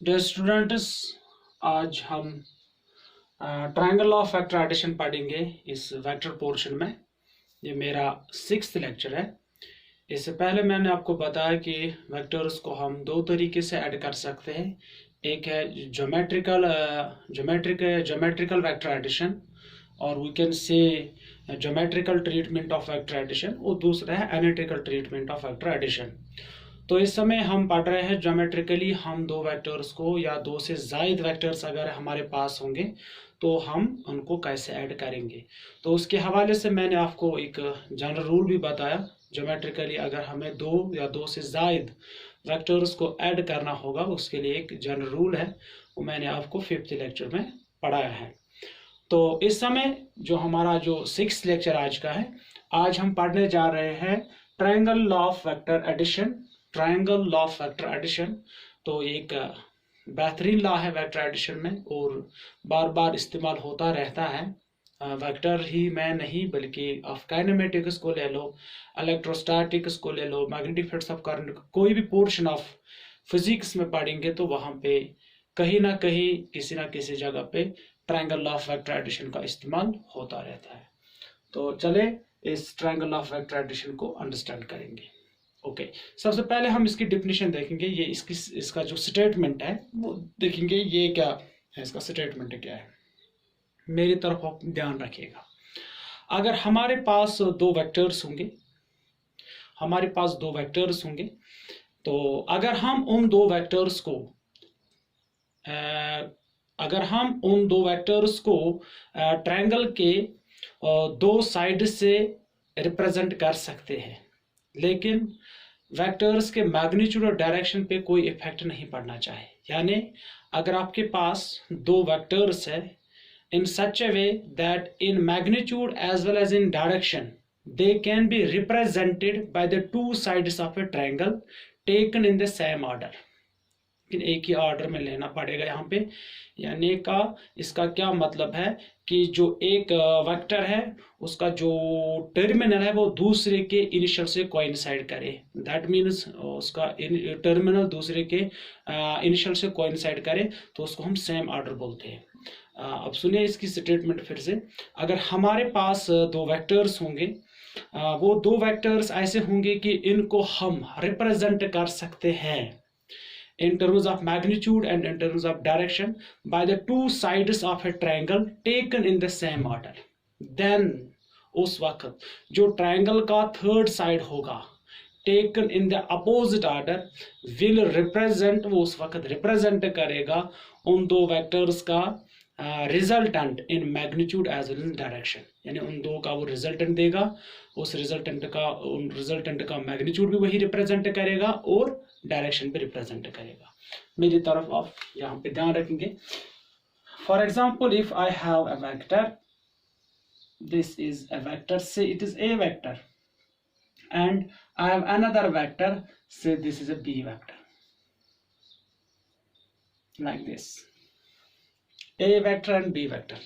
Dear students, आज हम triangle of vector addition पढ़ेंगे इस वेक्टर पोर्शन में। ये मेरा 6th लेक्चर है। इससे पहले मैंने आपको बताया कि वेक्टर्स को हम दो तरीके से ऐड कर सकते हैं। एक है ज्योमेट्रिकल वेक्टर एडिशन, और we can say geometrical treatment of vector addition, और दूसरा है analytical treatment of vector addition. तो इस समय हम पढ़ रहे हैं ज्योमेट्रिकली हम दो वेक्टर्स को या दो से जायद वेक्टर्स अगर हमारे पास होंगे तो हम उनको कैसे ऐड करेंगे। तो उसके हवाले से मैंने आपको एक जनरल रूल भी बताया। ज्योमेट्रिकली अगर हमें दो या दो से जायद वेक्टर्स को ऐड करना होगा, उसके लिए एक जनरल रूल है, वो मैंने आपको 5th लेक्चर में पढ़ाया है। तो इस समय जो हमारा जो 6th लेक्चर आज का है, आज हम पढ़ने जा रहे हैं triangle law of vector addition. Triangle law of vector addition तो एक बेहतरीन लॉ है वेक्टर एडिशन में, और बार बार इस्तेमाल होता रहता है। वेक्टर ही मैं नहीं बल्कि आप काइनेमेटिक्स को ले लो, इलेक्ट्रोस्टैटिक्स को ले लो, मैग्नेटिक फील्ड्स ऑफ करंट, कोई भी पोर्शन ऑफ फिजिक्स में पढ़ेंगे तो वहां पे कहीं ना कहीं किसी ना किसी जगह पे triangle law of vector addition का इस्तेमाल होता रहता है। तो चले इस ट्रायंगल ऑफ वेक्टर एडिशन को अंडरस्टैंड करेंगे। ओके, सबसे पहले हम इसकी डिफिनीशन देखेंगे। ये इसका जो स्टेटमेंट है वो देखेंगे। ये क्या है, इसका स्टेटमेंट क्या है, मेरी तरफ आप ध्यान रखिएगा। अगर हमारे पास दो वेक्टर्स होंगे, तो अगर हम उन दो वेक्टर्स को ट्रायंगल के दो साइड से रिप्रेजेंट कर सकते हैं, लेकिन वेक्टर्स के मैग्नीट्यूड और डायरेक्शन पे कोई इफेक्ट नहीं पड़ना चाहिए। यानी अगर आपके पास दो वेक्टर्स है in such a way that in magnitude as well as in direction they can be represented by the two sides of a triangle taken in the same order। लेकिन एक ही ऑर्डर में लेना पड़ेगा यहाँ पे। यानी का इसका क्या मतलब है कि जो एक वेक्टर है उसका जो टर्मिनल है वो दूसरे के इनिशियल से कोइंसाइड करे। दैट मीन्स उसका टर्मिनल दूसरे के इनिशियल से कोइंसाइड करे तो उसको हम सेम ऑर्डर बोलते हैं। अब सुनिए इसकी स्टेटमेंट फिर से। अगर हमारे पास दो वेक्टर्स होंगे, वो दो वेक्टर्स ऐसे होंगे कि इनको हम रिप्रेजेंट कर सकते हैं in terms of magnitude and in terms of direction by the two sides of a triangle taken in the same order, then उस वक्त जो ट्रायंगल का थर्ड साइड होगा taken in the opposite order will represent, वो उस वक्त represent करेगा उन दो वेक्टर्स का resultant in magnitude as well in direction. यानी उन दो का वो रिजल्टेंट देगा, उस रिजल्टेंट का मैग्नीट्यूड भी वही रिप्रेजेंट करेगा और डायरेक्शन पे रिप्रेजेंट करेगा। मेरी तरफ आप यहाँ पे ध्यान रखेंगे। For example, if I have a vector, this is a vector, say it is a vector, and I have another vector, say this is a B vector, like this, A vector and B vector.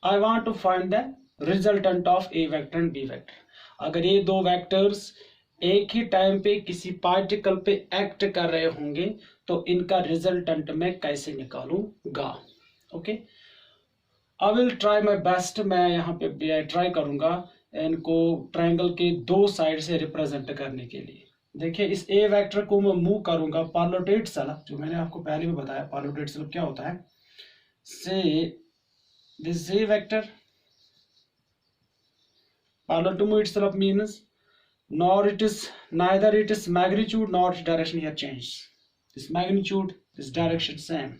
I want to find the resultant of A vector and B vector. अगर ये दो vectors एक ही time पे किसी particle पे act कर रहे होंगे तो इनका रिजल्टेंट मैं कैसे निकालूंगा। Okay, I will try my best. मैं यहाँ पे ट्राई करूंगा इनको ट्रायंगल के दो साइड से रिप्रेजेंट करने के लिए। देखिए, इस ए वेक्टर को मैं मूव करूंगा पैरेलल सलफ, जो मैंने आपको पहले भी बताया पैरेलल सलफ क्या होता है। Say this a vector parallel to itself means neither it is magnitude nor its direction here change, this magnitude, this direction same।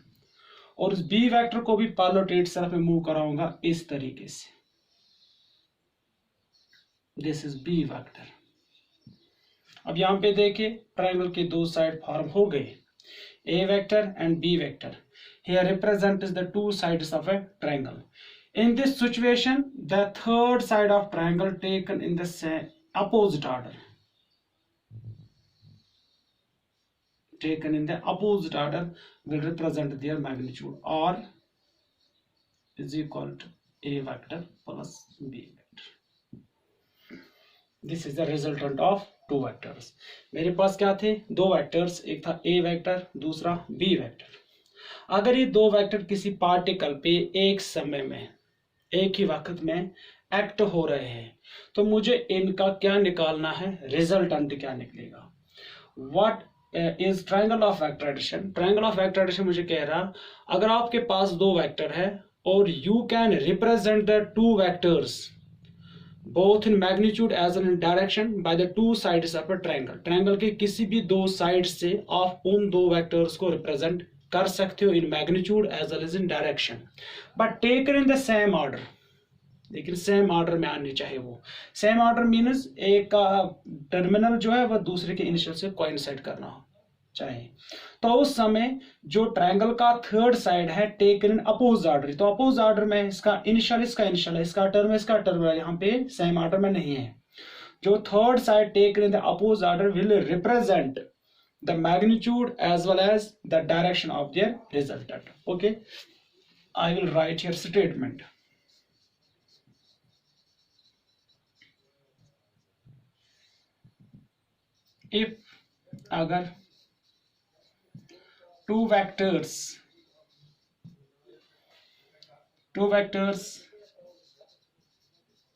और इस बी वेक्टर को भी पैरेलल itself में मूव कराऊंगा इस तरीके से। This is B vector. अब यहाँ पे देखिए ट्रायंगल के दो साइड फॉर्म हो गए, A vector and B vector. Here represent is the two sides of a triangle. In this situation the third side of triangle taken in the opposite order, taken in the opposite order will represent their magnitude, or is equal to A vector plus B vector। This is the resultant of two vectors. मेरे पास क्या थे, दो vectors, एक था ए vector, दूसरा B vector. अगर ये दो वेक्टर किसी पार्टिकल पे एक समय में, एक ही वक्त में एक्ट हो रहे हैं, तो मुझे इनका क्या निकालना है, रिजल्टेंट क्या निकलेगा। What is triangle of vector addition. Triangle of vector addition मुझे कह रहा, अगर आपके पास दो वेक्टर है और you can represent the two vectors both in magnitude as well in direction by the two sides of a triangle। Triangle के किसी भी दो साइड से आप उन दो वेक्टर्स को रिप्रेजेंट कर सकते हो in magnitude as well as in direction, but taken in the same order. लेकिन सेम ऑर्डर में आनी चाहिए। वो सेम ऑर्डर मीन्स एक का टर्मिनल जो है वह दूसरे के इनिशियल से कोइंसाइड करना हो चाहिए। तो उस समय जो ट्रायंगल का थर्ड साइड है टेकन इन अपोज ऑर्डर, तो अपोज ऑर्डर में इसका इनिशियल है, इसका टर्म है, इसका टर्म है, यहाँ पे सेम ऑर्डर में नहीं है। जो third side taken in the oppose order will represent the magnitude as well as the direction of their resultant. Okay, I will write here statement. If अगर two vectors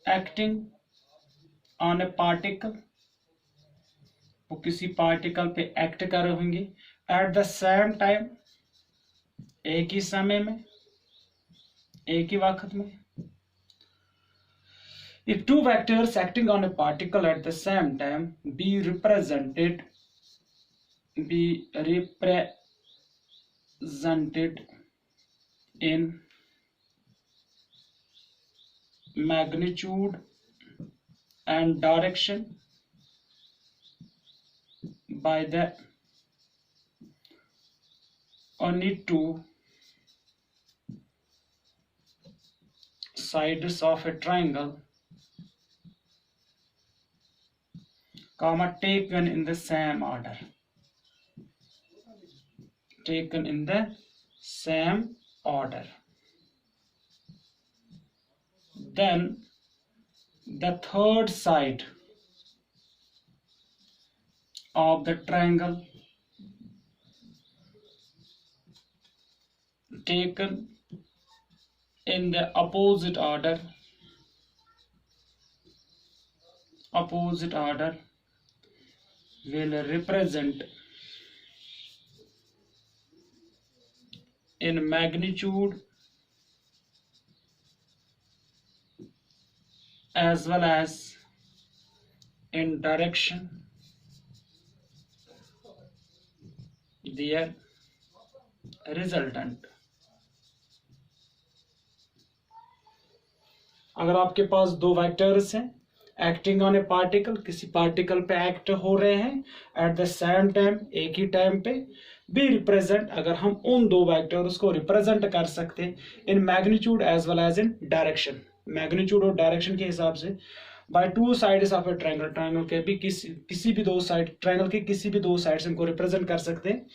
acting on a particle, वो किसी particle पे act कर रहे होंगे at the same time, एक ही समय में, एक ही वक्त में। If two vectors acting on a particle at the same time be represented in magnitude and direction by the only two sides of a triangle, comma, taken in the same order, taken in the same order, then the third side of the triangle taken in the opposite order will represent in magnitude as well as in direction their resultant। अगर आपके पास दो vectors हैं acting on A particle, किसी particle पे act हो रहे हैं at the same time, एक ही टाइम पे, बी रिप्रेजेंट, अगर हम उन दो वेक्टर्स को रिप्रेजेंट कर सकते हैं in magnitude as well as in direction, magnitude और डायरेक्शन के हिसाब से, by two sides of a triangle, triangle के भी किसी भी दो साइड, ट्रायंगल के किसी भी दो साइड से इनको रिप्रेजेंट कर सकते हैं,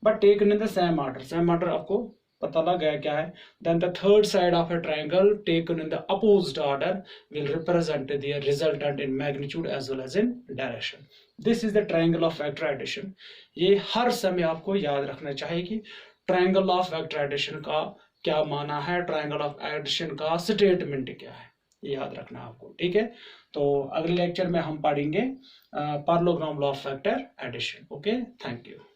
but taken in the same order. Same order आपको पता लग गया क्या है। Then the third side of a triangle taken in the opposed order will represent their resultant in magnitude as well as in direction. This is the triangle of vector addition. ये हर समय आपको याद रखना चाहिए कि ट्रायंगल ऑफ वेक्टर एडिशन का क्या माना है, ट्रायंगल ऑफ एडिशन का स्टेटमेंट क्या है, ये याद रखना आपको, ठीक है। तो अगले लेक्चर में हम पढ़ेंगे parallelogram law of vector addition. Okay, thank you.